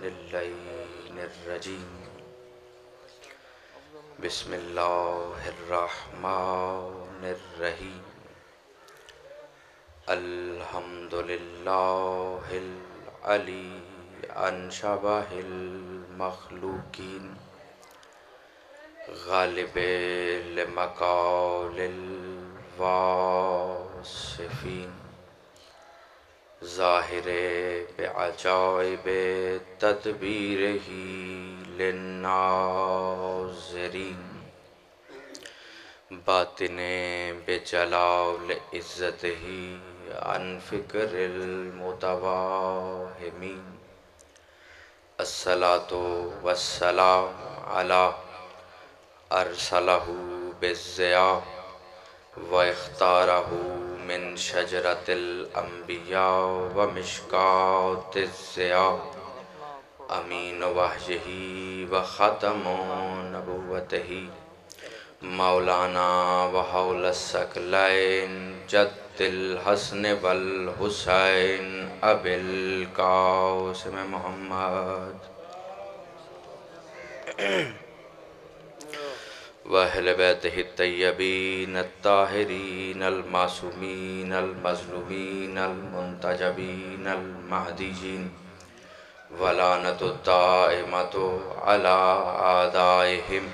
اللعین الرجیم بسم اللہ الرحمن الرحیم الحمدللہ العلی عن شبہ المخلوقین غالب لمقال الواصفین ظاہر بعجائب تدبیرہ للناظرین باطن بجلال عزتہ عن فکر المتواہمین الصلاۃ والسلام علی ارسلہ بالضیاء واختارہ من شجرۃ الانبیاء ومشکاۃ الضیاء امین وحیہ وختم نبوتہ مولانا وحول الثقلین جد الحسن والحسین ابی القاسم محمد وأہل بیتہ الطیبین الطاہرین المعصومین المظلومین المنتجبین المہدیین ولعنۃ الدائمۃ علی اعدائہم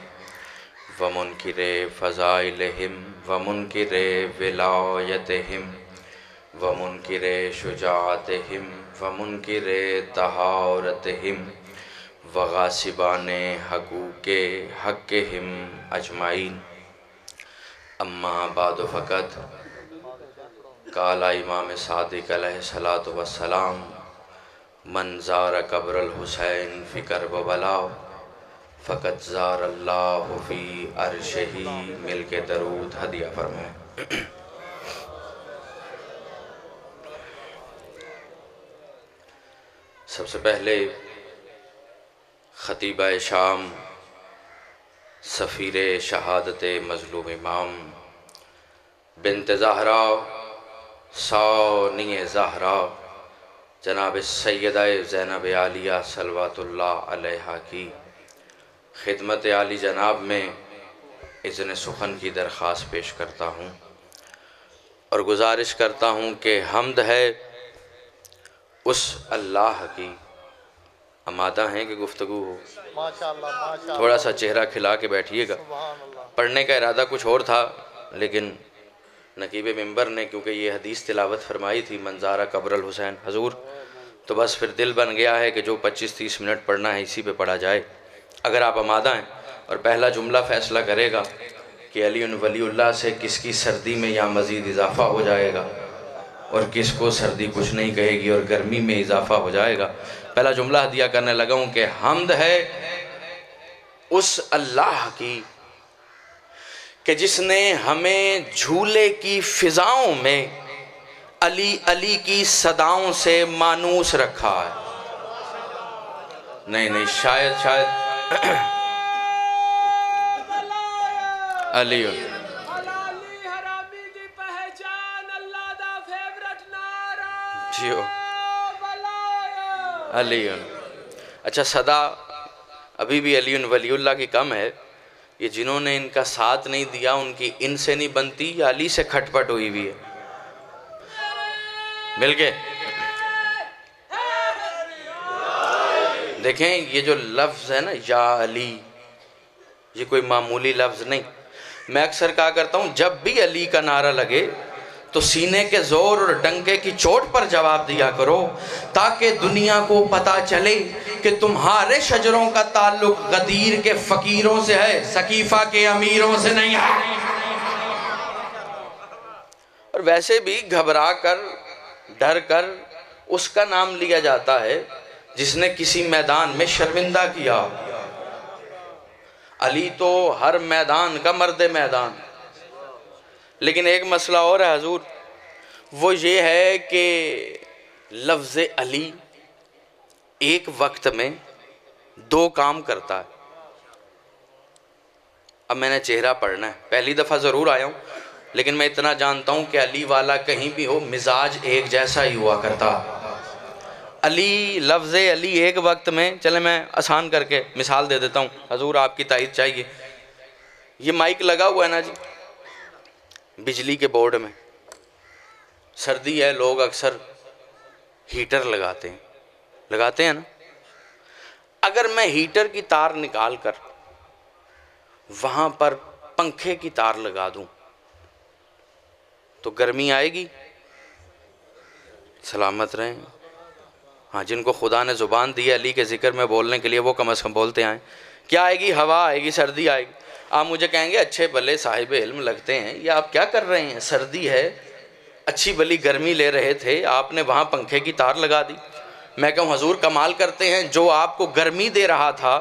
ومنکر فضائلہم ومنکر ولایتہم ومنکر شجاعتہم ومنکر طہارتہم وغاصبان حقوق حقہم اجمعین اما بعد فقط قال امام صادق علیہ السلام من زار قبر الحسین فی کربلا فقط زار اللہ فی عرشہ مل کے درود ہدیہ فرمائے۔ سب سے پہلے خطیبہ شام سفیر شہادت مظلوم امام بنت زہرا ثانی زہرا جناب سیدہ زینب عالیہ صلوات اللہ علیہا کی خدمت عالی جناب میں اذن سخن کی درخواست پیش کرتا ہوں اور گزارش کرتا ہوں کہ حمد ہے اس اللہ کی۔ آمادہ ہیں کہ گفتگو ہو؟ تھوڑا سا چہرہ کھلا کے بیٹھیے گا۔ پڑھنے کا ارادہ کچھ اور تھا لیکن نقیب ممبر نے کیونکہ یہ حدیث تلاوت فرمائی تھی منظار قبر الحسین حضور، تو بس پھر دل بن گیا ہے کہ جو 25-30 منٹ پڑھنا ہے اسی پہ پڑھا جائے۔ اگر آپ آمادہ ہیں اور پہلا جملہ فیصلہ کرے گا کہ علی ولی اللہ سے کس کی سردی میں یا مزید اضافہ ہو جائے گا اور کس کو سردی کچھ نہیں کہے گی اور گرمی میں اضافہ ہو جائے گا۔ پہلا جملہ ہدیہ کرنے لگا ہوں کہ حمد ہے اس اللہ کی کہ جس نے ہمیں جھولے کی فضاؤں میں علی علی کی صداؤں سے مانوس رکھا ہے۔ نہیں شاید علی جیو علی اچھا صدا ابھی بھی علی ولی اللہ کی کم ہے۔ یہ جنہوں نے ان کا ساتھ نہیں دیا ان کی ان سے نہیں بنتی یا علی سے کھٹ پٹ ہوئی بھی ہے؟ مل کے دیکھیں یہ جو لفظ ہے نا یا علی، یہ کوئی معمولی لفظ نہیں۔ میں اکثر کہا کرتا ہوں جب بھی علی کا نعرہ لگے تو سینے کے زور اور ڈنکے کی چوٹ پر جواب دیا کرو تاکہ دنیا کو پتا چلے کہ تمہارے شجروں کا تعلق غدیر کے فقیروں سے ہے، سقیفہ کے امیروں سے نہیں ہے۔ اور ویسے بھی گھبرا کر ڈر کر اس کا نام لیا جاتا ہے جس نے کسی میدان میں شرمندہ کیا۔ علی تو ہر میدان کا مرد میدان۔ لیکن ایک مسئلہ اور ہے حضور، وہ یہ ہے کہ لفظ علی ایک وقت میں دو کام کرتا ہے۔ اب میں نے چہرہ پڑھنا ہے، پہلی دفعہ ضرور آیا ہوں لیکن میں اتنا جانتا ہوں کہ علی والا کہیں بھی ہو مزاج ایک جیسا ہی ہوا کرتا۔ علی، لفظ علی ایک وقت میں، چلے میں آسان کر کے مثال دے دیتا ہوں، حضور آپ کی تائید چاہیے. یہ مائک لگا ہوا ہے نا جی بجلی کے بورڈ میں، سردی ہے لوگ اکثر ہیٹر لگاتے ہیں نا. اگر میں ہیٹر کی تار نکال کر وہاں پر پنکھے کی تار لگا دوں تو گرمی آئے گی؟ سلامت رہیں. ہاں، جن کو خدا نے زبان دی ہے علی کے ذکر میں بولنے کے لیے وہ کم از کم بولتے آئیں. کیا آئے گی؟ ہوا آئے گی، سردی آئے گی. آپ مجھے کہیں گے اچھے بھلے صاحب علم لگتے ہیں، یہ آپ کیا کر رہے ہیں؟ سردی ہے، اچھی بھلی گرمی لے رہے تھے، آپ نے وہاں پنکھے کی تار لگا دی. میں کہوں حضور کمال کرتے ہیں، جو آپ کو گرمی دے رہا تھا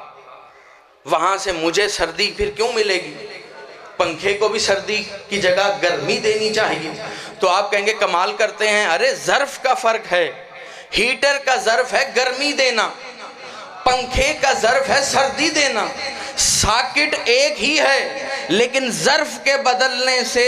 وہاں سے مجھے سردی پھر کیوں ملے گی؟ پنکھے کو بھی سردی کی جگہ گرمی دینی چاہیے. تو آپ کہیں گے کمال کرتے ہیں، ارے ظرف کا فرق ہے. ہیٹر کا ظرف ہے گرمی دینا، پنکھے کا ظرف ہے سردی دینا. ساکٹ ایک ہی ہے لیکن ظرف کے بدلنے سے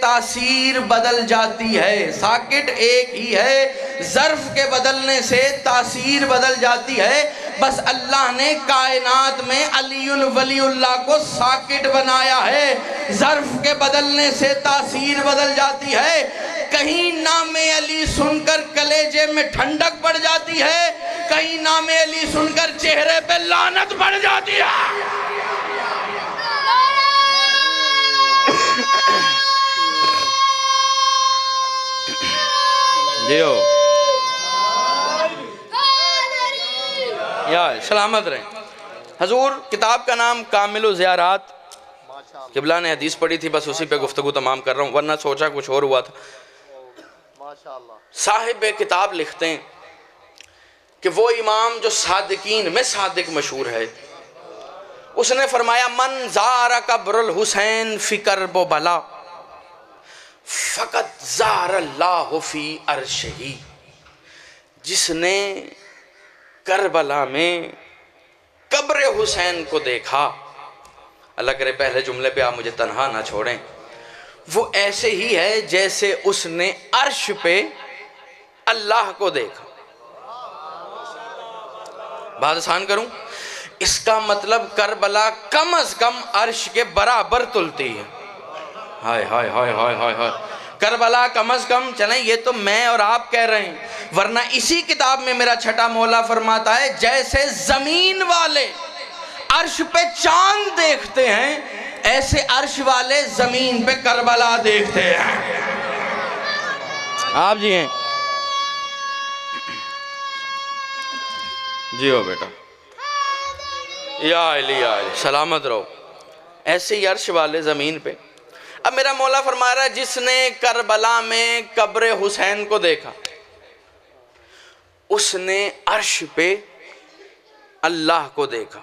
تاثیر بدل جاتی ہے. ساکٹ ایک ہی ہے، ظرف کے بدلنے سے تاثیر بدل جاتی ہے. بس اللہ نے کائنات میں علی ولی اللہ کو ساکٹ بنایا ہے، ظرف کے بدلنے سے تاثیر بدل جاتی ہے. کہیں نام علی سن کر کلیجے میں ٹھنڈک پڑ جاتی ہے، کہیں نام علی سن کر چہرے پہ لعنت پڑ جاتی ہے. دیو یا سلامت رہیں. حضور کتاب کا نام کامل الزیارات، قبلہ نے حدیث پڑھی تھی، بس اسی پہ گفتگو تمام کر رہا ہوں، ورنہ سوچا کچھ اور ہوا تھا. صاحب کتاب لکھتے ہیں کہ وہ امام جو صادقین میں صادق مشہور ہے، اس نے فرمایا من زار قبر الحسین فی کرب و بلا فقط زار اللہ فی عرشہ. جس نے کربلا میں قبر حسین کو دیکھا، اللہ کرے پہلے جملے پہ آپ مجھے تنہا نہ چھوڑیں، وہ ایسے ہی ہے جیسے اس نے عرش پہ اللہ کو دیکھا. بات آسان کروں، اس کا مطلب کربلا کم از کم عرش کے برابر تلتی ہے. ہائے ہائے ہائے ہائے ہائے ہائے، کربلا کم از کم، چلیں یہ تو میں اور آپ کہہ رہے ہیں، ورنہ اسی کتاب میں میرا چھٹا مولا فرماتا ہے جیسے زمین والے عرش پہ چاند دیکھتے ہیں ایسے عرش والے زمین پہ کربلا دیکھتے ہیں. آپ جی ہیں جی ہو بیٹا، یا علی سلامت رہو. ایسے ہی عرش والے زمین پہ. اب میرا مولا فرما رہا ہے جس نے کربلا میں قبر حسین کو دیکھا اس نے عرش پہ اللہ کو دیکھا.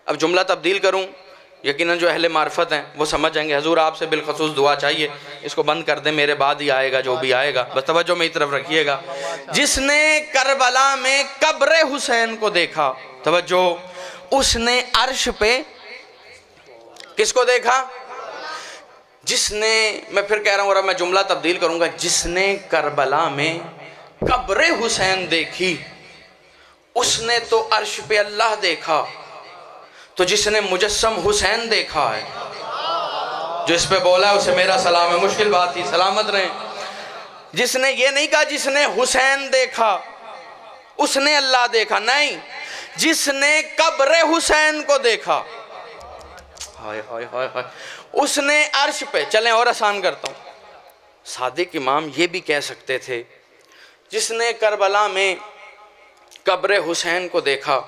اب جملہ تبدیل کروں، یقیناً جو اہل معرفت ہیں وہ سمجھ جائیں گے. حضور آپ سے بالخصوص دعا چاہیے، اس کو بند کر دیں، میرے بعد ہی آئے گا جو بھی آئے گا، بس توجہ میری طرف رکھیے گا. جس نے کربلا میں قبر حسین کو دیکھا، توجہ، اس نے عرش پہ کس کو دیکھا؟ جس نے، میں پھر کہہ رہا ہوں اور اب میں جملہ تبدیل کروں گا، جس نے کربلا میں قبر حسین دیکھی اس نے تو عرش پہ اللہ دیکھا. تو جس نے مجسم حسین دیکھا ہے، جو اس پہ بولا ہے اسے میرا سلام ہے. مشکل بات تھی، سلامت رہیں. جس نے یہ نہیں کہا جس نے حسین دیکھا اس نے اللہ دیکھا، نہیں، جس نے قبر حسین کو دیکھا، ہائے ہائے ہائے ہائے، اس نے عرش پہ. چلیں اور آسان کرتا ہوں، صادق امام یہ بھی کہہ سکتے تھے جس نے کربلا میں قبر حسین کو دیکھا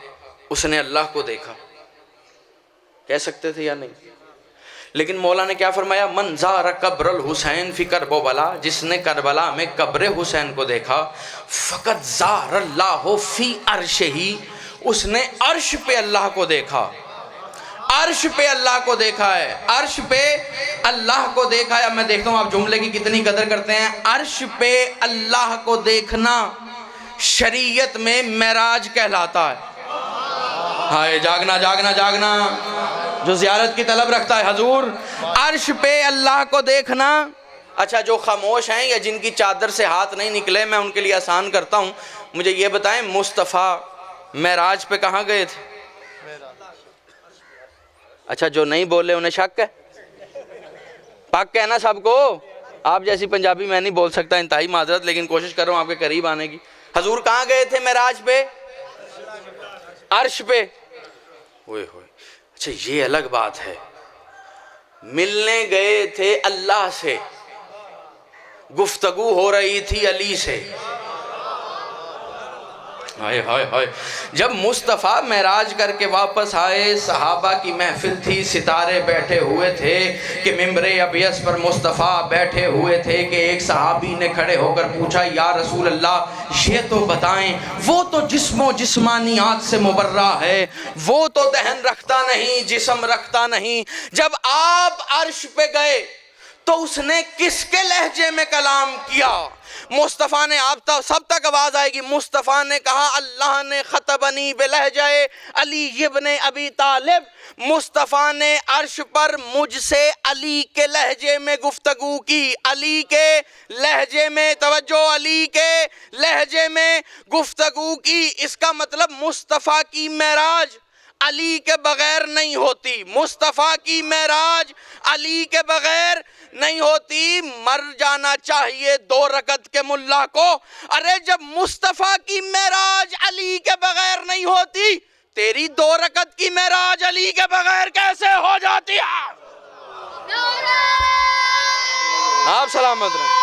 اس نے اللہ کو دیکھا، کہہ سکتے تھے یا نہیں؟ لیکن مولا نے کیا فرمایا؟ من زار قبر الحسین فی کرب و بلا، جس نے کربلا میں قبر حسین کو دیکھا فقط زار اللہ فی عرشہ، اس نے عرش پہ اللہ کو دیکھا. عرش پہ اللہ کو دیکھا ہے، عرش پہ اللہ کو دیکھا ہے. اب میں دیکھتا ہوں آپ جملے کی کتنی قدر کرتے ہیں. عرش پہ اللہ کو دیکھنا شریعت میں معراج کہلاتا ہے. ہائے جاگنا جاگنا جاگنا، جو زیارت کی طلب رکھتا ہے، حضور عرش پہ اللہ کو دیکھنا اچھا جو خاموش ہیں یا جن کی چادر سے ہاتھ نہیں نکلے میں ان کے لیے آسان کرتا ہوں، مجھے یہ بتائیں مصطفیٰ معراج پہ کہاں گئے تھے؟ اچھا جو نہیں بولے انہیں شک ہے؟ پاک کہنا سب کو، آپ جیسی پنجابی میں نہیں بول سکتا، انتہائی معذرت، لیکن کوشش کر رہا ہوں آپ کے قریب آنے کی۔ حضور کہاں گئے تھے معراج پہ؟ عرش پہ۔ ہوئے ہوئے، اچھا یہ الگ بات ہے، ملنے گئے تھے اللہ سے، گفتگو ہو رہی تھی علی سے۔ ہائے ہائے ہائے، جب مصطفیٰ معراج کر کے واپس آئے، صحابہ کی محفل تھی، ستارے بیٹھے ہوئے تھے کہ ممبر ابیض پر مصطفیٰ بیٹھے ہوئے تھے کہ ایک صحابی نے کھڑے ہو کر پوچھا یا رسول اللہ یہ تو بتائیں، وہ تو جسم و جسمانیات سے مبرہ ہے، وہ تو دہن رکھتا نہیں، جسم رکھتا نہیں، جب آپ عرش پہ گئے تو اس نے کس کے لہجے میں کلام کیا؟ مصطفیٰ نے، آپ سب تک آواز آئے گی، مصطفیٰ نے کہا اللہ نے خطبنی بلہجہ علی ابن ابی طالب، مصطفیٰ نے عرش پر مجھ سے علی کے لہجے میں گفتگو کی، علی کے لہجے میں، توجہ، علی کے لہجے میں گفتگو کی۔ اس کا مطلب مصطفیٰ کی معراج علی کے بغیر نہیں ہوتی، مصطفیٰ کی معراج علی کے بغیر نہیں ہوتی۔ مر جانا چاہیے 2 رکعت کے ملا کو، ارے جب مصطفیٰ کی معراج علی کے بغیر نہیں ہوتی، تیری 2 رکعت کی معراج علی کے بغیر کیسے ہو جاتی ہے؟ آپ سلامت رہیں۔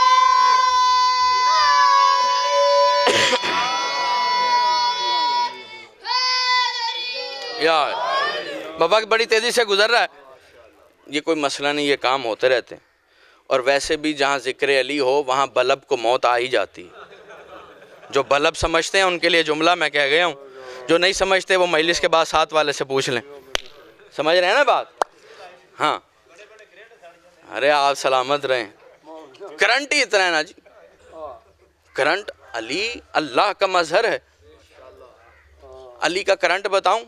یار بابا بڑی تیزی سے گزر رہا ہے، یہ کوئی مسئلہ نہیں، یہ کام ہوتے رہتے ہیں، اور ویسے بھی جہاں ذکر علی ہو وہاں بلب کو موت آ ہی جاتی ہے۔ جو بلب سمجھتے ہیں ان کے لیے جملہ میں کہہ گیا ہوں، جو نہیں سمجھتے وہ مجلس کے بعد ساتھ والے سے پوچھ لیں، سمجھ رہے ہیں نا بات؟ ہاں ارے آپ سلامت رہیں، کرنٹ ہی اتنا ہے نا جی، کرنٹ علی اللہ کا مظہر ہے۔ علی کا کرنٹ بتاؤں،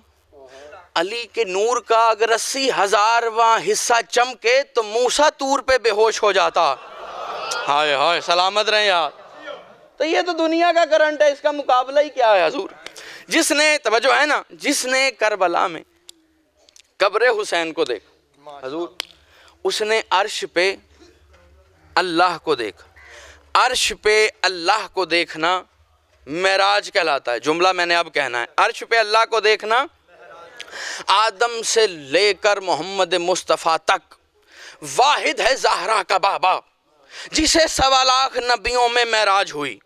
علی کے نور کا اگر 80,000واں حصہ چمکے تو موسیٰ طور پہ بے ہوش ہو جاتا۔ ہائے ہائے سلامت رہیں یار، تو یہ تو دنیا کا کرنٹ ہے، اس کا مقابلہ ہی کیا ہے حضور؟ جس نے، توجہ ہے نا، جس نے کربلا میں قبر حسین کو دیکھا حضور، اس نے عرش پہ اللہ کو دیکھا۔ عرش پہ اللہ کو دیکھنا معراج کہلاتا ہے۔ جملہ میں نے اب کہنا ہے، عرش پہ اللہ کو دیکھنا آدم سے لے کر محمد مصطفیٰ تک واحد ہے زہرا کا بابا، جسے 1.25 لاکھ نبیوں میں معراج ہوئی،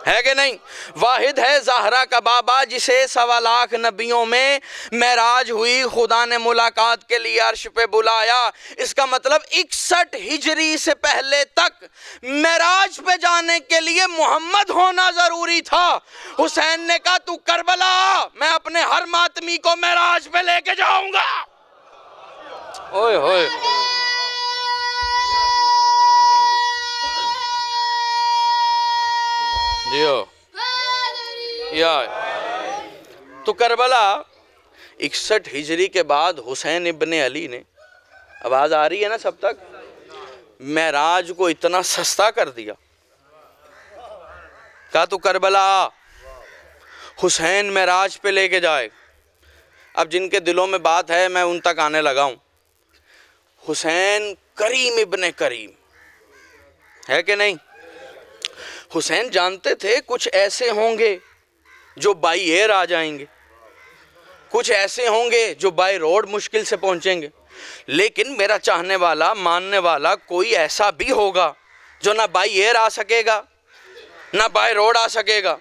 ہے کہ نہیں؟ واحد ہے زہرا کا بابا جسے 1.25 لاکھ نبیوں میں معراج ہوئی، خدا نے ملاقات کے لیے عرش پہ بلایا۔ اس کا مطلب 61 ہجری سے پہلے تک معراج پہ جانے کے لیے محمد ہونا ضروری تھا۔ حسین نے کہا تو کربلا، میں اپنے ہر ماتمی کو معراج پہ لے کے جاؤں گا۔ اوئے ہوئے، دیو یا تو کربلا 61 ہجری کے بعد حسین ابن علی نے، آواز آ رہی ہے نا سب تک، معراج کو اتنا سستا کر دیا، کہا تو کربلا حسین معراج پہ لے کے جائے۔ اب جن کے دلوں میں بات ہے میں ان تک آنے لگا ہوں۔ حسین کریم ابن کریم ہے کہ نہیں؟ حسین جانتے تھے کچھ ایسے ہوں گے جو بائی ایئر آ جائیں گے، کچھ ایسے ہوں گے جو بائی روڈ مشکل سے پہنچیں گے، لیکن میرا چاہنے والا، ماننے والا کوئی ایسا بھی ہوگا جو نہ بائی ایئر آ سکے گا نہ بائی روڈ آ سکے گا۔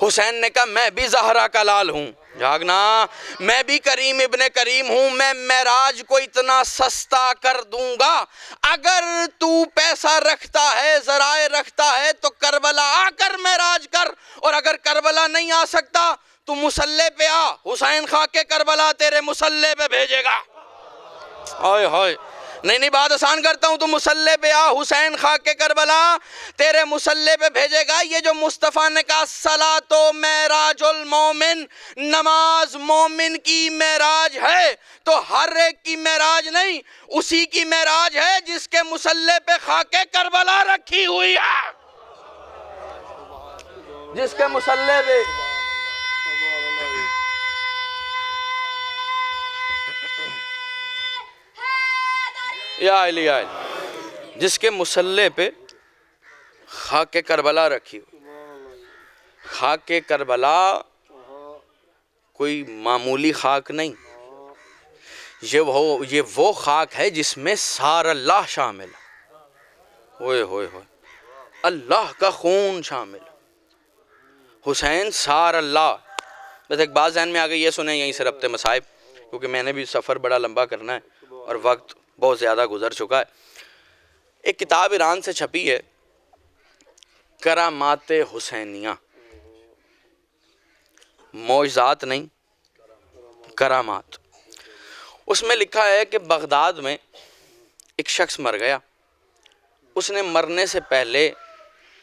حسین نے کہا میں بھی زہرا کا لال ہوں، جاگنا، میں بھی کریم ابن کریم ہوں، میں معراج کو اتنا سستا کر دوں گا، اگر تو پیسہ رکھتا ہے، ذرائع رکھتا ہے تو کربلا آ کر معراج کر، اور اگر کربلا نہیں آ سکتا تو مسلح پہ آ، حسین خاک کربلا تیرے مسلح پہ بھیجے گا۔ ہائے ہائے، نہیں بات آسان کرتا ہوں، تو مسلح پہ آ حسین خاک کے کربلا، تیرے مسلح پہ بھیجے گا یہ جو مصطفیٰ نے کہا صلاۃ و معراج المومن، نماز مومن کی معراج ہے، تو ہر ایک کی معراج نہیں، اسی کی معراج ہے جس کے مسلح پہ خاک کربلا رکھی ہوئی ہے، جس کے مسلح پہ یا علی یا علی، جس کے مسلح پہ خاک کربلا رکھی ہوئی۔ خاک کربلا کوئی معمولی خاک نہیں، یہ وہ خاک ہے جس میں سار اللہ شامل ہے، ہوئے ہوئے ہوئے، اللہ کا خون شامل، حسین سار اللہ۔ بس ایک بات ذہن میں آ گئی، یہ سنیں یہیں سے ربط مصائب، کیونکہ میں نے بھی سفر بڑا لمبا کرنا ہے اور وقت بہت زیادہ گزر چکا ہے۔ ایک کتاب ایران سے چھپی ہے، کرامات حسینیہ، معجزات نہیں، کرامات۔ اس میں لکھا ہے کہ بغداد میں ایک شخص مر گیا، اس نے مرنے سے پہلے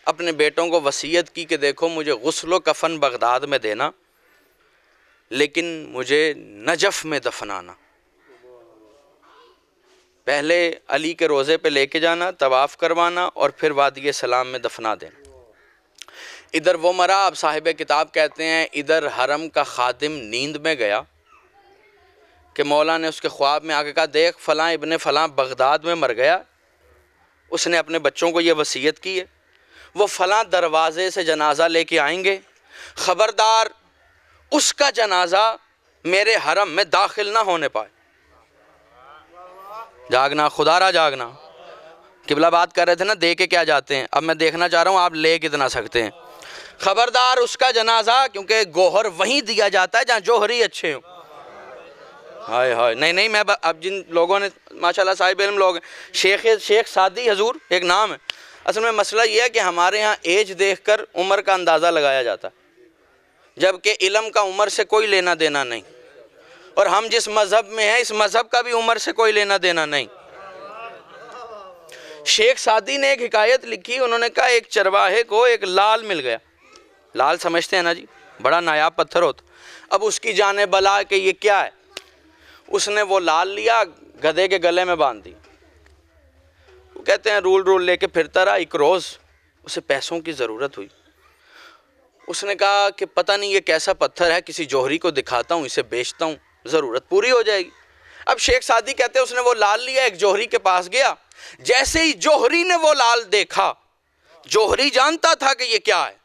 اپنے بیٹوں کو وصیت کی کہ دیکھو مجھے غسل و کفن بغداد میں دینا، لیکن مجھے نجف میں دفنانا، پہلے علی کے روضے پہ لے کے جانا، طواف کروانا، اور پھر وادی سلام میں دفنا دینا۔ ادھر وہ مرا، اب صاحب کتاب کہتے ہیں ادھر حرم کا خادم نیند میں گیا کہ مولا نے اس کے خواب میں آ کے کہا دیکھ فلاں ابن فلاں بغداد میں مر گیا، اس نے اپنے بچوں کو یہ وصیت کی ہے، وہ فلاں دروازے سے جنازہ لے کے آئیں گے، خبردار اس کا جنازہ میرے حرم میں داخل نہ ہونے پائے۔ جاگنا، خدا را جاگنا۔ قبلہ بات کر رہے تھے نا دے کے کیا جاتے ہیں، اب میں دیکھنا چاہ رہا ہوں آپ لے کتنا سکتے ہیں۔ خبردار اس کا جنازہ، کیونکہ گوہر وہیں دیا جاتا ہے جہاں جوہری اچھے ہوں۔ ہائے ہائے، نہیں میں اب جن لوگوں نے ماشاءاللہ صاحب علم لوگ ہیں، شیخ سعدی حضور ایک نام ہے، اصل میں مسئلہ یہ ہے کہ ہمارے ہاں ایج دیکھ کر عمر کا اندازہ لگایا جاتا ہے، جبکہ علم کا عمر سے کوئی لینا دینا نہیں، اور ہم جس مذہب میں ہیں اس مذہب کا بھی عمر سے کوئی لینا دینا نہیں۔ شیخ سعدی نے ایک حکایت لکھی، انہوں نے کہا ایک چرواہے کو ایک لال مل گیا، لال سمجھتے ہیں نا جی، بڑا نایاب پتھر ہوتا، اب اس کی جانے بلا کہ یہ کیا ہے، اس نے وہ لال لیا گدھے کے گلے میں باندھ دی، وہ کہتے ہیں رول لے کے پھرتا رہا، ایک روز اسے پیسوں کی ضرورت ہوئی، اس نے کہا کہ پتہ نہیں یہ کیسا پتھر ہے، کسی جوہری کو دکھاتا ہوں، اسے بیچتا ہوں، ضرورت پوری ہو جائے گی۔ اب شیخ سعدی کہتے ہیں اس نے وہ لال لیا، ایک جوہری کے پاس گیا، جیسے ہی جوہری نے وہ لال دیکھا، جوہری جانتا تھا کہ یہ کیا ہے،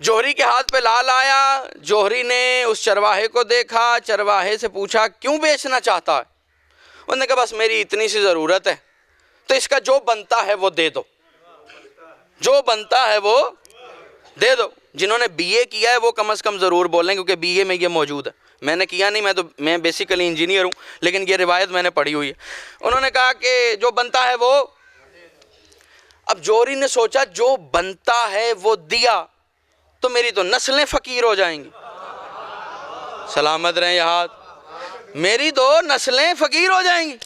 جوہری کے ہاتھ پہ لال آیا، جوہری نے اس چرواہے کو دیکھا، چرواہے سے پوچھا کیوں بیچنا چاہتا ہے، انہوں نے کہا بس میری اتنی سی ضرورت ہے، تو اس کا جو بنتا ہے وہ دے دو، جو بنتا ہے وہ دے دو۔ جنہوں نے بی اے کیا ہے وہ کم از کم ضرور بولیں، کیونکہ بی اے میں یہ موجود ہے، میں نے کیا نہیں، میں بیسیکلی انجینئر ہوں، لیکن یہ روایت میں نے پڑھی ہوئی ہے۔ انہوں نے کہا کہ جو بنتا ہے وہ، اب جوہری نے سوچا جو بنتا ہے وہ دیا تو میری تو نسلیں فقیر ہو جائیں گی، سلامت رہیں یہ ہاتھ، میری تو نسلیں فقیر ہو جائیں گی۔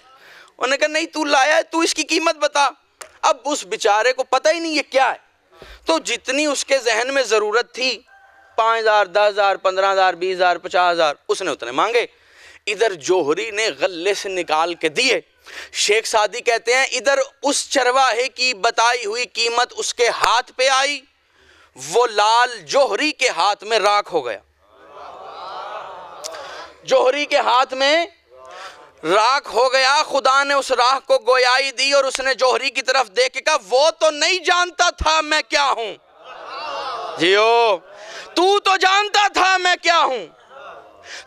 انہوں نے کہا نہیں تو لایا ہے، تو اس کی قیمت بتا۔ اب اس بیچارے کو پتہ ہی نہیں یہ کیا ہے، تو جتنی اس کے ذہن میں ضرورت تھی 5,000 10,000 15,000 20,000 50,000 اس نے اتنے مانگے، ادھر جوہری نے غلے سے نکال کے دیے۔ شیخ سعدی کہتے ہیں ادھر اس چرواہے کی بتائی ہوئی قیمت اس کے ہاتھ پہ آئی، وہ لال جوہری کے ہاتھ میں راکھ ہو گیا، جوہری کے ہاتھ میں راکھ ہو گیا۔ خدا نے اس راکھ کو گویائی دی اور اس نے جوہری کی طرف دیکھ کے کہا وہ تو نہیں جانتا تھا میں کیا ہوں، جیو تو جانتا تھا میں کیا ہوں۔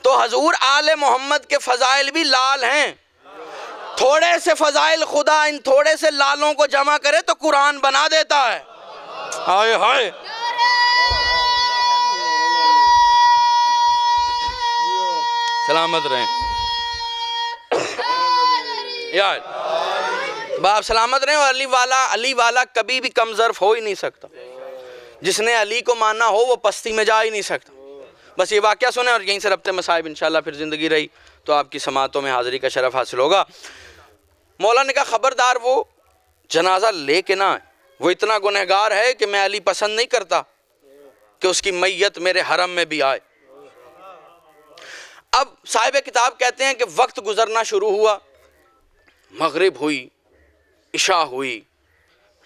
تو حضور آل محمد کے فضائل بھی لال ہیں، تھوڑے سے فضائل خدا ان تھوڑے سے لالوں کو جمع کرے تو قرآن بنا دیتا ہے۔ ہائے ہائے، سلامت رہیں یار، باپ سلامت رہیں۔ اور علی والا کبھی بھی کم ظرف ہو ہی نہیں سکتا، جس نے علی کو ماننا ہو وہ پستی میں جا ہی نہیں سکتا، بس یہ واقعہ سنیں اور یہیں سے ربط مصائب انشاءاللہ پھر زندگی رہی تو آپ کی سماعتوں میں حاضری کا شرف حاصل ہوگا۔ مولا نے کہا خبردار وہ جنازہ لے کے نہ آئے، وہ اتنا گنہگار ہے کہ میں علی پسند نہیں کرتا کہ اس کی میت میرے حرم میں بھی آئے۔ اب صاحب کتاب کہتے ہیں کہ وقت گزرنا شروع ہوا، مغرب ہوئی، عشاء ہوئی،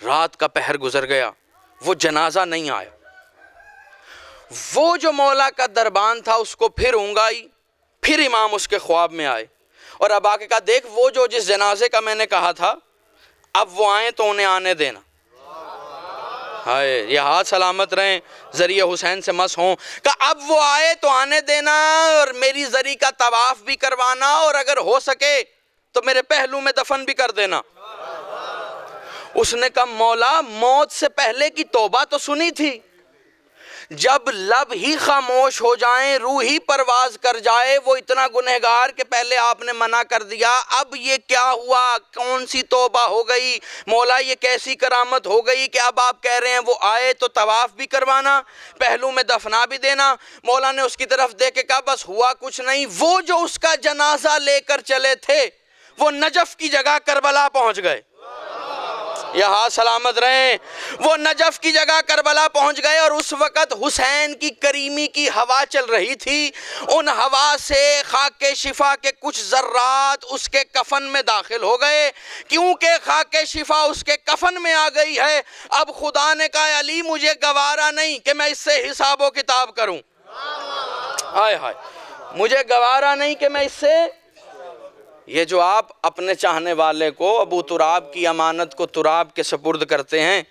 رات کا پہر گزر گیا، وہ جنازہ نہیں آیا۔ وہ جو مولا کا دربان تھا اس کو پھر اونگائی، پھر امام اس کے خواب میں آئے اور اب آ کے کہا دیکھ وہ جو جس جنازے کا میں نے کہا تھا اب وہ آئیں تو انہیں آنے دینا۔ ہائے یہ ہاتھ سلامت رہیں، ذریعہ حسین سے مس ہوں، کہ اب وہ آئے تو آنے دینا اور میری ذری کا طواف بھی کروانا اور اگر ہو سکے تو میرے پہلو میں دفن بھی کر دینا۔ اس نے کہا مولا موت سے پہلے کی توبہ تو سنی تھی، جب لب ہی خاموش ہو جائیں روح ہی پرواز کر جائے، وہ اتنا گنہگار کہ پہلے آپ نے منع کر دیا، اب یہ کیا ہوا، کون سی توبہ ہو گئی مولا، یہ کیسی کرامت ہو گئی کہ اب آپ کہہ رہے ہیں وہ آئے تو طواف بھی کروانا، پہلو میں دفنا بھی دینا۔ مولا نے اس کی طرف دیکھ کے کہا بس ہوا کچھ نہیں، وہ جو اس کا جنازہ لے کر چلے تھے وہ نجف کی جگہ کربلا پہنچ گئے۔ یہاں سلامت رہیں، وہ نجف کی جگہ کربلا پہنچ گئے اور اس وقت حسین کی کریمی کی ہوا چل رہی تھی، ان ہوا سے خاک شفا کے کچھ ذرات اس کے کفن میں داخل ہو گئے، کیونکہ خاک شفا اس کے کفن میں آ گئی ہے۔ اب خدا نے کہا علی مجھے گوارا نہیں کہ میں اس سے حساب و کتاب کروں، ہائے ہائے مجھے گوارا نہیں کہ میں اس سے، یہ جو آپ اپنے چاہنے والے کو ابو تراب کی امانت کو تراب کے سپرد کرتے ہیں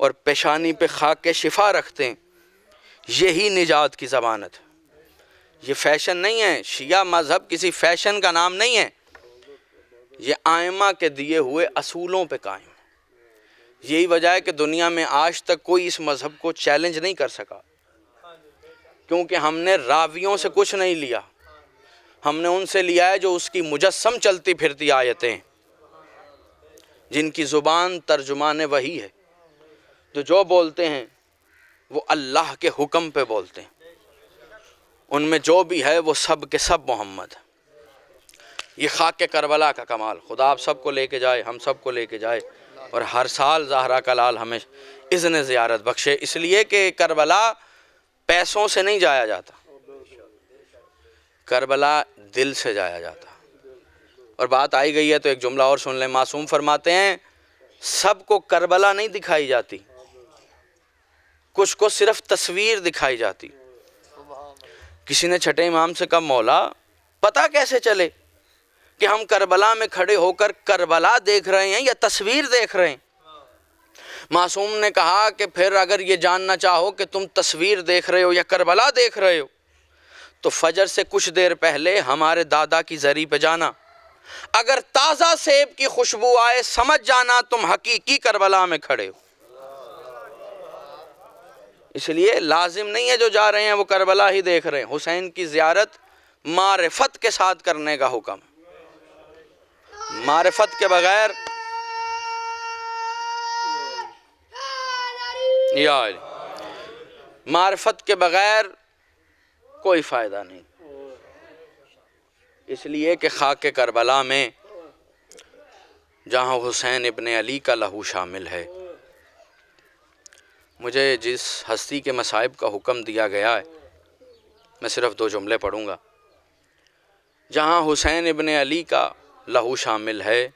اور پیشانی پہ خاک کے شفا رکھتے ہیں، یہی نجات کی ضمانت ہے۔ یہ فیشن نہیں ہے، شیعہ مذہب کسی فیشن کا نام نہیں ہے، یہ آئمہ کے دیے ہوئے اصولوں پہ قائم ہے۔ یہی وجہ ہے کہ دنیا میں آج تک کوئی اس مذہب کو چیلنج نہیں کر سکا، کیونکہ ہم نے راویوں سے کچھ نہیں لیا، ہم نے ان سے لیا ہے جو اس کی مجسم چلتی پھرتی آیتیں، جن کی زبان ترجمان وحی ہے، جو بولتے ہیں وہ اللہ کے حکم پہ بولتے ہیں، ان میں جو بھی ہے وہ سب کے سب محمد ہے۔ یہ خاک کربلا کا کمال، خدا آپ سب کو لے کے جائے، ہم سب کو لے کے جائے اور ہر سال زہرا کا لال ہمیں اذن زیارت بخشے، اس لیے کہ کربلا پیسوں سے نہیں جایا جاتا، کربلا دل سے جایا جاتا۔ اور بات آئی گئی ہے تو ایک جملہ اور سن لیں، معصوم فرماتے ہیں سب کو کربلا نہیں دکھائی جاتی، کچھ کو صرف تصویر دکھائی جاتی۔ کسی نے چھٹے امام سے کہا مولا پتہ کیسے چلے کہ ہم کربلا میں کھڑے ہو کر کربلا دیکھ رہے ہیں یا تصویر دیکھ رہے ہیں؟ معصوم نے کہا کہ پھر اگر یہ جاننا چاہو کہ تم تصویر دیکھ رہے ہو یا کربلا دیکھ رہے ہو تو فجر سے کچھ دیر پہلے ہمارے دادا کی زری پہ جانا، اگر تازہ سیب کی خوشبو آئے سمجھ جانا تم حقیقی کربلا میں کھڑے ہو۔ اس لیے لازم نہیں ہے جو جا رہے ہیں وہ کربلا ہی دیکھ رہے ہیں، حسین کی زیارت معرفت کے ساتھ کرنے کا حکم، معرفت کے بغیر یا معرفت کے بغیر کوئی فائدہ نہیں۔ اس لیے کہ خاک کربلا میں جہاں حسین ابن علی کا لہو شامل ہے، مجھے جس ہستی کے مصائب کا حکم دیا گیا ہے میں صرف 2 جملے پڑھوں گا۔ جہاں حسین ابن علی کا لہو شامل ہے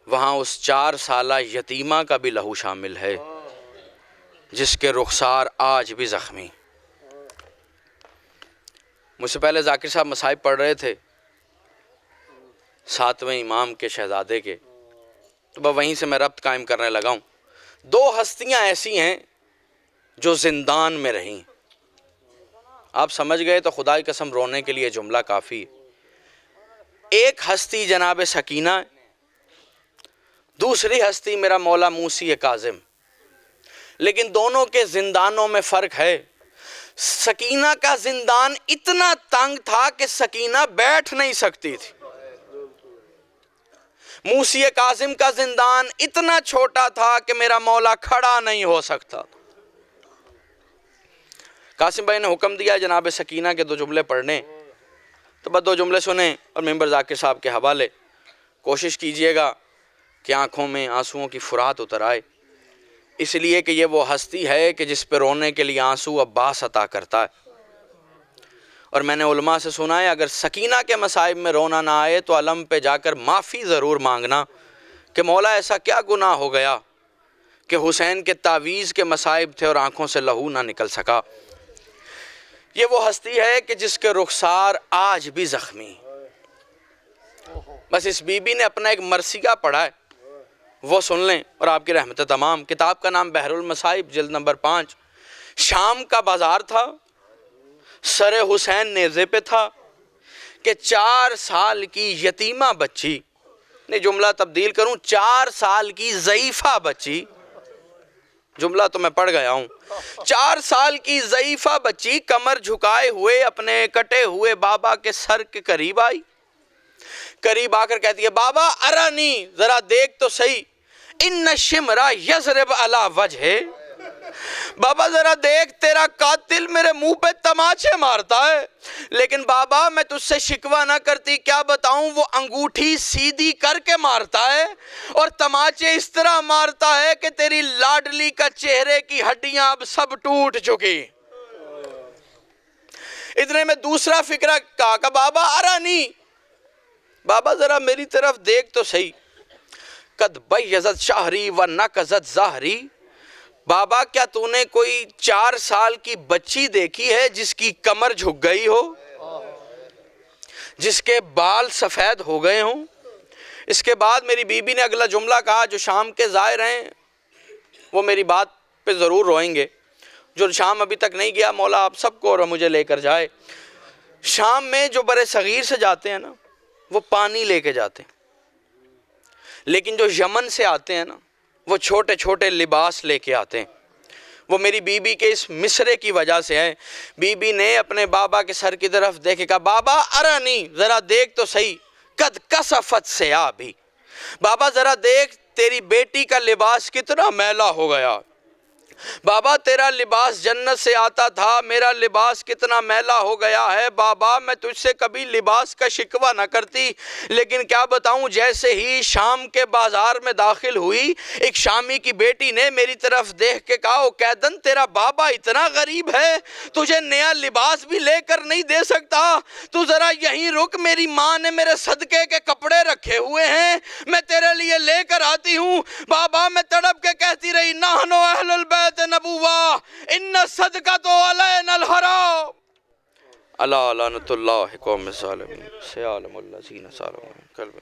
وہاں اس 4 سالہ یتیمہ کا بھی لہو شامل ہے جس کے رخسار آج بھی زخمی۔ مجھ سے پہلے ذاکر صاحب مصائب پڑھ رہے تھے 7ویں امام کے شہزادے کے، تو بس وہیں سے میں ربط قائم کرنے لگا ہوں۔ 2 ہستیاں ایسی ہیں جو زندان میں رہیں، آپ سمجھ گئے تو خدا کی قسم رونے کے لیے جملہ کافی ہے۔ ایک ہستی جناب سکینہ، دوسری ہستی میرا مولا موسی کاظم، لیکن دونوں کے زندانوں میں فرق ہے۔ سکینہ کا زندان اتنا تنگ تھا کہ سکینہ بیٹھ نہیں سکتی تھی، موسی کاظم کا زندان اتنا چھوٹا تھا کہ میرا مولا کھڑا نہیں ہو سکتا۔ قاسم بھائی نے حکم دیا جناب سکینہ کے 2 جملے پڑھنے، تو بس 2 جملے سنیں اور ممبر ذاکر صاحب کے حوالے کوشش کیجئے گا کہ آنکھوں میں آنسوؤں کی فرات اتر آئے، اس لیے کہ یہ وہ ہستی ہے کہ جس پہ رونے کے لیے آنسو عباس عطا کرتا ہے۔ اور میں نے علماء سے سنا ہے اگر سکینہ کے مصائب میں رونا نہ آئے تو علم پہ جا کر معافی ضرور مانگنا کہ مولا ایسا کیا گناہ ہو گیا کہ حسین کے تعویذ کے مصائب تھے اور آنکھوں سے لہو نہ نکل سکا۔ یہ وہ ہستی ہے کہ جس کے رخسار آج بھی زخمی، بس اس بی بی نے اپنا ایک مرثیہ پڑھا ہے، وہ سن لیں اور آپ کی رحمت تمام۔ کتاب کا نام بحر المصائب، جلد نمبر 5۔ شام کا بازار تھا، سر حسین نیزے پہ تھا کہ 4 سال کی یتیمہ بچی، نہیں جملہ تبدیل کروں، 4 سال کی ضعیفہ بچی، جملہ تو میں پڑھ گیا ہوں، 4 سال کی ضعیفہ بچی کمر جھکائے ہوئے اپنے کٹے ہوئے بابا کے سر کے قریب آئی، قریب آ کر کہتی ہے بابا ارانی، ذرا دیکھ تو صحیح، ان شمرا یضرب علی وجہ، بابا ذرا دیکھ تیرا قاتل میرے منہ پہ تماچے مارتا ہے، لیکن بابا میں تجھ سے شکوہ نہ کرتی، کیا بتاؤں وہ انگوٹھی سیدھی کر کے مارتا ہے اور تماچے اس طرح مارتا ہے کہ تیری لاڈلی کا چہرے کی ہڈیاں اب سب ٹوٹ چکی۔ اتنے میں دوسرا فکرہ کہا کہ بابا ارانی، بابا ذرا میری طرف دیکھ تو صحیح، قد بیضت شہری و نقضت ظہری، بابا کیا تو نے کوئی 4 سال کی بچی دیکھی ہے جس کی کمر جھک گئی ہو، جس کے بال سفید ہو گئے ہوں؟ اس کے بعد میری بی بی نے اگلا جملہ کہا، جو شام کے زائر ہیں وہ میری بات پہ ضرور روئیں گے، جو شام ابھی تک نہیں گیا مولا آپ سب کو اور مجھے لے کر جائے۔ شام میں جو برے صغیر سے جاتے ہیں نا وہ پانی لے کے جاتے ہیں، لیکن جو یمن سے آتے ہیں نا وہ چھوٹے چھوٹے لباس لے کے آتے ہیں۔ وہ میری بی بی کے اس مصرے کی وجہ سے ہے۔ بی بی نے اپنے بابا کے سر کی طرف دیکھے کہا بابا ارانی، ذرا دیکھ تو صحیح، قد کسفت ثیابی، بابا ذرا دیکھ تیری بیٹی کا لباس کتنا میلا ہو گیا، بابا تیرا لباس جنت سے آتا تھا، میرا لباس کتنا میلا ہو گیا ہے، بابا میں تجھ سے کبھی لباس کا شکوہ نہ کرتی، لیکن کیا بتاؤں جیسے ہی شام کے بازار میں داخل ہوئی ایک شامی کی بیٹی نے میری طرف دیکھ کے کہا او قیدن تیرا بابا اتنا غریب ہے تجھے نیا لباس بھی لے کر نہیں دے سکتا، تو ذرا یہیں رک، میری ماں نے میرے صدقے کے کپڑے رکھے ہوئے ہیں میں تیرے لیے لے کر آتی ہوں۔ بابا میں تڑپ کے کہتی رہی نحنو اہل البیت نبوہ ان صدقۃ علینا الحرام، اللہ لعنت اللہ قوم ظالمین، سیعلم الذین ظلموا قلب